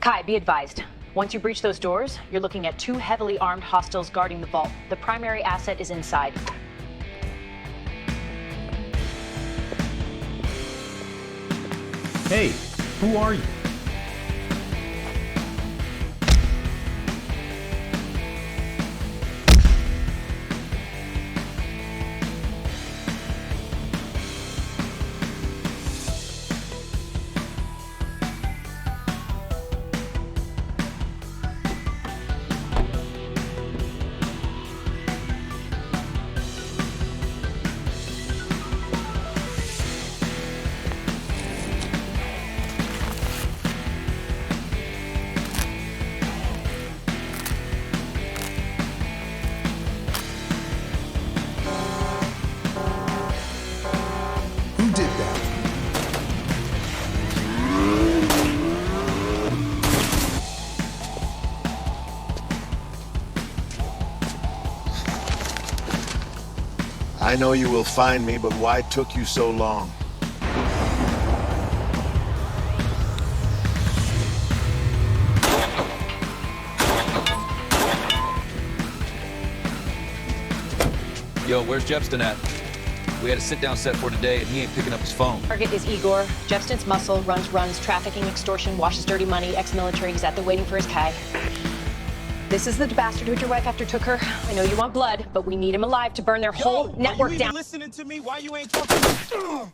Kai, be advised. Once you breach those doors, you're looking at 2 heavily armed hostiles guarding the vault. The primary asset is inside. Hey, who are you? Who did that? I know you will find me, but why took you so long? Yo, where's Jepstein at? We had a sit-down set for today, and he ain't picking up his phone. Target is Igor. Jepstein's muscle, runs, trafficking, extortion, washes dirty money, ex-military. He's at the waiting for his Kai. This is the bastard who your wife after took her. I know you want blood, but we need him alive to burn their whole network Are you down. even listening to me? Why you ain't talking?